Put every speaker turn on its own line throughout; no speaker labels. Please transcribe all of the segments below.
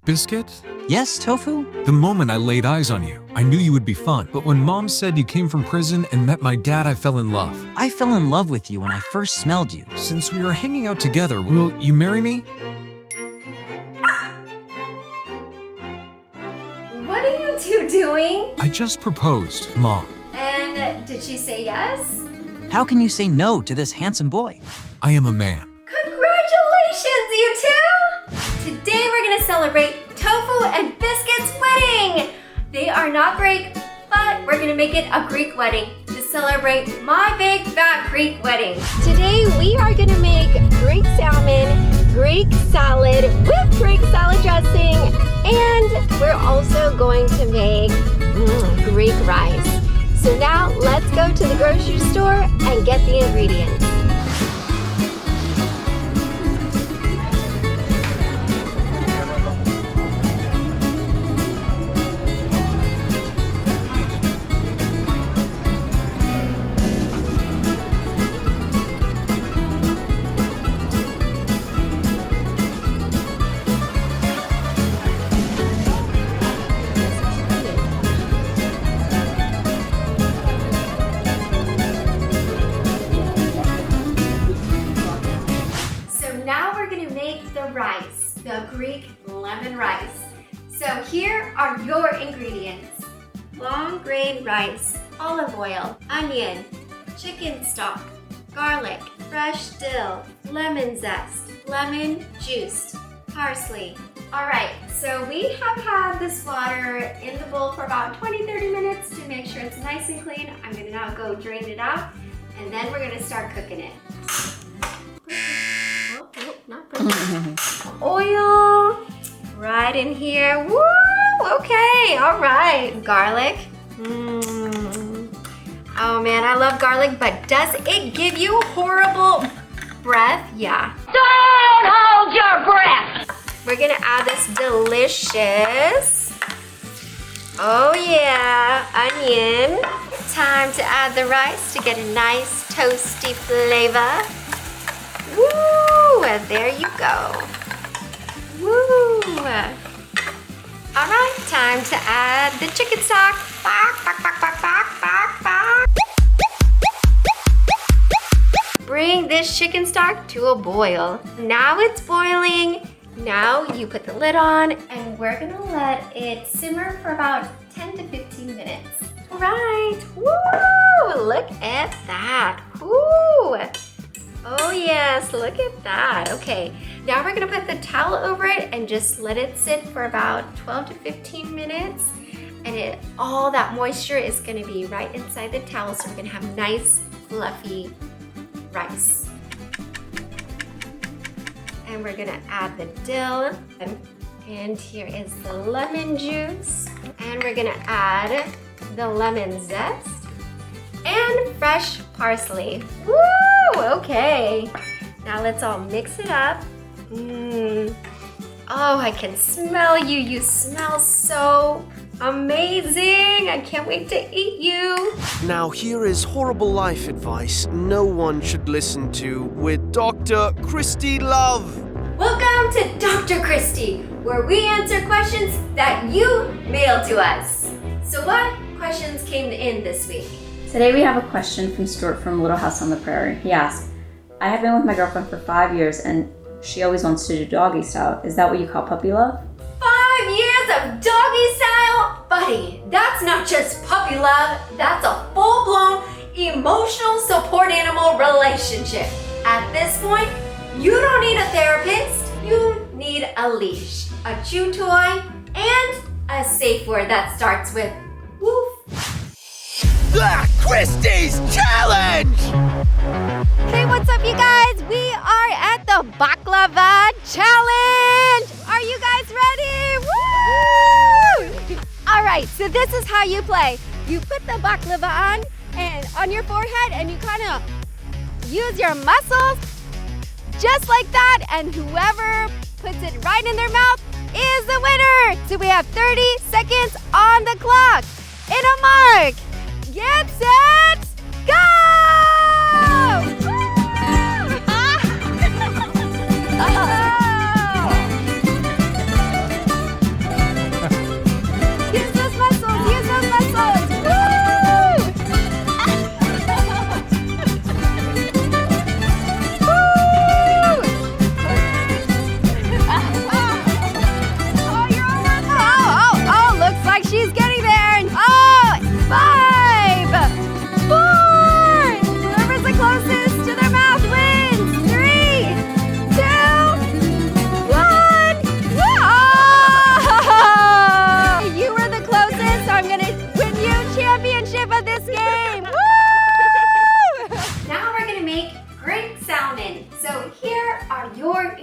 Biscuit?
Yes, Tofu?
The moment I laid eyes on you, I knew you would be fun. But when Mom said you came from prison and met my dad, I fell in love.
I fell in love with you when I first smelled you.
Since we are hanging out together, will you marry me?
What are you two doing?
I just proposed, Mom.
And did she say yes?
How can you say no to this handsome boy?
I am a man.
Congratulations, you two! Today we're gonna celebrate Tofu and Biscuit's wedding! They are not Greek, but we're gonna make it a Greek wedding to celebrate my big fat Greek wedding. Today we are gonna make Greek salmon, Greek salad with Greek salad dressing, and we're also going to make Greek rice. So now let's go to the grocery store and get the ingredients. The Greek lemon rice. So here are your ingredients. Long grain rice, olive oil, onion, chicken stock, garlic, fresh dill, lemon zest, lemon juice, parsley. Alright, so we have had this water in the bowl for about 20-30 minutes to make sure it's nice and clean. I'm going to now go drain it out and then we're going to start cooking it. Not oil right in here. Woo! Okay, all right. Garlic. Oh man, I love garlic, but does it give you horrible breath? Yeah.
Don't hold your breath.
We're gonna add this delicious, oh yeah, onion. Time to add the rice to get a nice toasty flavor. Woo! There you go. Woo! All right, time to add the chicken stock. Bring this chicken stock to a boil. Now it's boiling. Now you put the lid on and we're gonna let it simmer for about 10 to 15 minutes. All right. Woo! Look at that. Woo! Oh yes, look at that. Okay, now we're gonna put the towel over it and just let it sit for about 12 to 15 minutes. And all that moisture is gonna be right inside the towel, so we're gonna have nice, fluffy rice. And we're gonna add the dill. And here is the lemon juice. And we're gonna add the lemon zest and fresh parsley. Woo! Okay. Now let's all mix it up. Oh, I can smell you. You smell so amazing. I can't wait to eat you.
Now here is horrible life advice no one should listen to with Doctor Christy Love.
Welcome to Doctor Christy, where we answer questions that you mail to us. So what questions came in this week?
Today we have a question from Stuart from Little House on the Prairie. He asked, I have been with my girlfriend for 5 years and she always wants to do doggy style. Is that what you call puppy love?
5 years of doggy style? Buddy, that's not just puppy love, that's a full-blown emotional support animal relationship. At this point, you don't need a therapist, you need a leash, a chew toy, and a safe word that starts with woof.
Christy's Challenge!
Hey, what's up, you guys? We are at the baklava challenge. Are you guys ready? Woo! All right, so this is how you play. You put the baklava on your forehead, and you kind of use your muscles just like that, and whoever puts it right in their mouth is the winner. So we have 30 seconds on the clock. In a mark. Get set, go!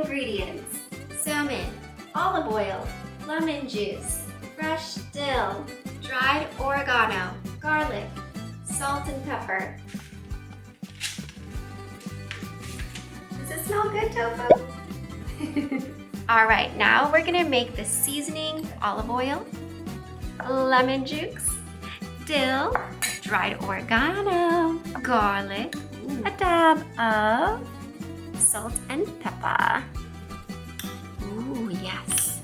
ingredients: salmon, olive oil, lemon juice, fresh dill, dried oregano, garlic, salt and pepper. Does it smell good, Tofu? All right, now we're gonna make the seasoning: olive oil, lemon juice, dill, dried oregano, garlic, a dab of salt and pepper. Ooh, yes.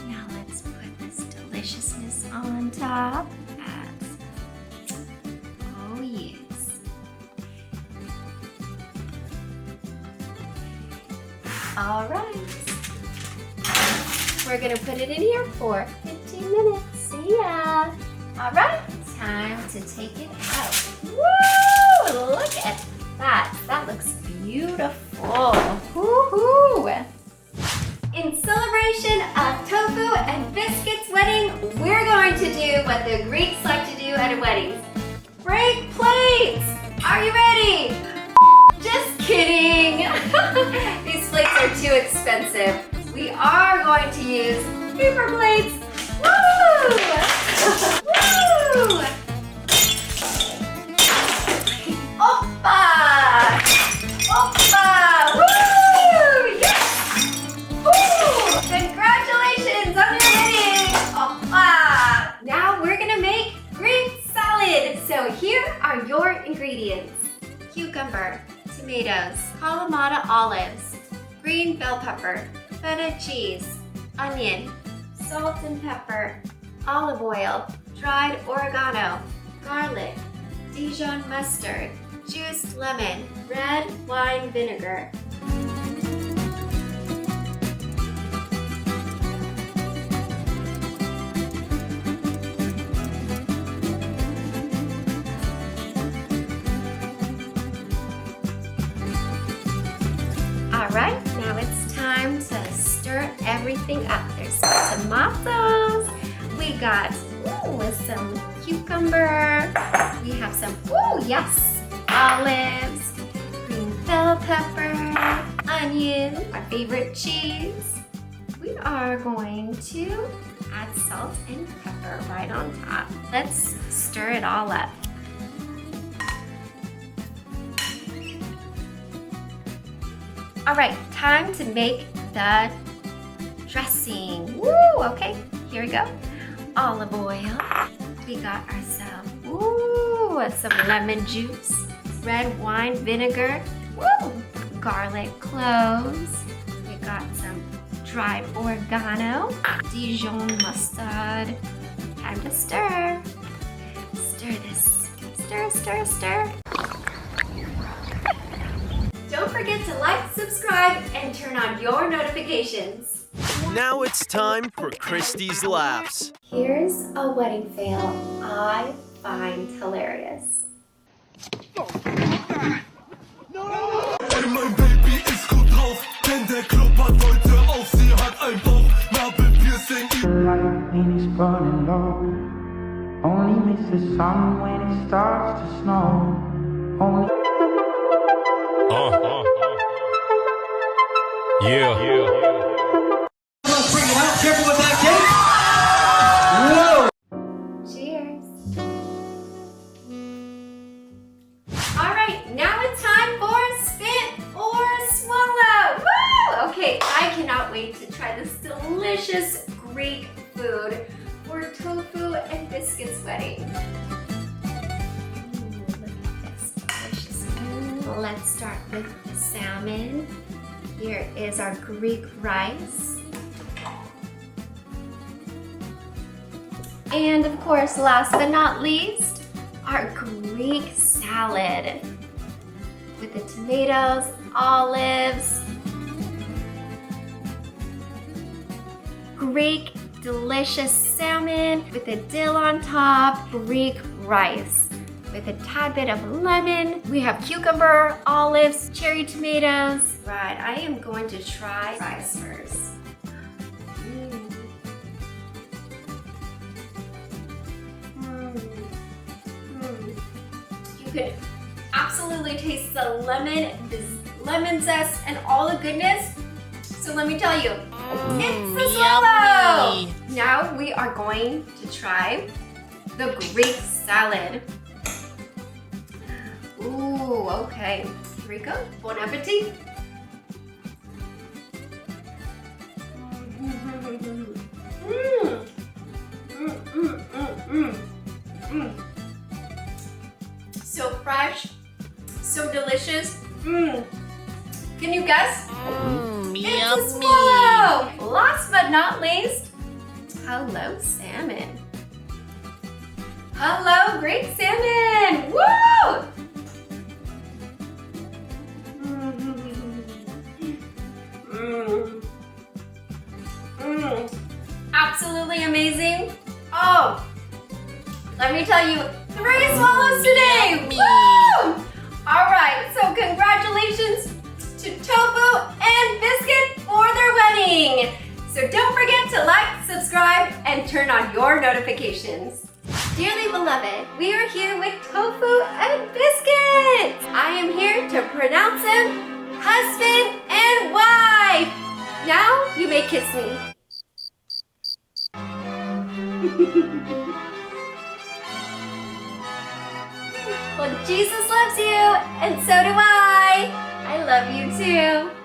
Now let's put this deliciousness on top. Oh, yes. All right. We're gonna put it in here for 15 minutes. See ya. All right, time to take it out. Woo! Look at that. That looks beautiful. Woohoo! In celebration of Tofu and Biscuit's wedding, we're going to do what the Greeks like to do at weddings. Break plates! Are you ready? Just kidding. These plates are too expensive. We are going to use paper plates. Woo! Woo! Oppa! Oppa! Woo! Yes! Woo! Congratulations on your wedding! Oppa! Now we're gonna make Greek salad. So here are your ingredients: cucumber, tomatoes, Kalamata olives, green bell pepper, feta cheese, onion, salt and pepper, olive oil, dried oregano, garlic, Dijon mustard, juiced lemon, red wine vinegar. All right, now it's time to stir everything up. There's some tomatoes. We got some cucumber. We have some, yes, olives, green bell pepper, onion, our favorite cheese. We are going to add salt and pepper right on top. Let's stir it all up. All right, time to make the dressing. Woo, okay, here we go. Olive oil. We got ourselves, some lemon juice, red wine vinegar, garlic cloves. We got some dried oregano, Dijon mustard. Time to stir. Stir this. Stir, stir, stir. Don't forget to like, subscribe, and turn on your notifications.
Now it's time for Christy's Laughs.
Here's a wedding fail I find hilarious.
Mein Baby ist gut drauf, denn der Club hat heute auf. Sie hat ein Bauchnabelpiercing.
Lightning is burning low. Only miss the sun when it starts to snow. Only.
Yeah.
Bring it out. Careful with that cake. Whoa.
Cheers. All right, now it's time for spit or swallow. Woo! Okay, I cannot wait to try this delicious Greek food for Tofu and Biscuit's wedding. Look at this delicious food. Let's start with the salmon. Here is our Greek rice. And of course, last but not least, our Greek salad with the tomatoes, olives, Greek delicious salmon with the dill on top, Greek rice with a tad bit of lemon. We have cucumber, olives, cherry tomatoes. Right, I am going to try rice first. You can absolutely taste the lemon zest and all the goodness. So let me tell you, it's a swallow! Now we are going to try the Greek salad. Ooh, okay. Here we go. Bon appetit. So fresh, so delicious. Can you guess? It's a swallow! Last but not least, hello salmon. Hello Greek salmon! Woo! Absolutely amazing. Oh, let me tell you, 3 swallows today. Woo! All right, so congratulations to Tofu and Biscuit for their wedding. So don't forget to like, subscribe, and turn on your notifications. Dearly beloved, we are here with Tofu and Biscuit. I am here to pronounce him husband and wife. Now you may kiss me. Well, Jesus loves you, and so do I. I love you too.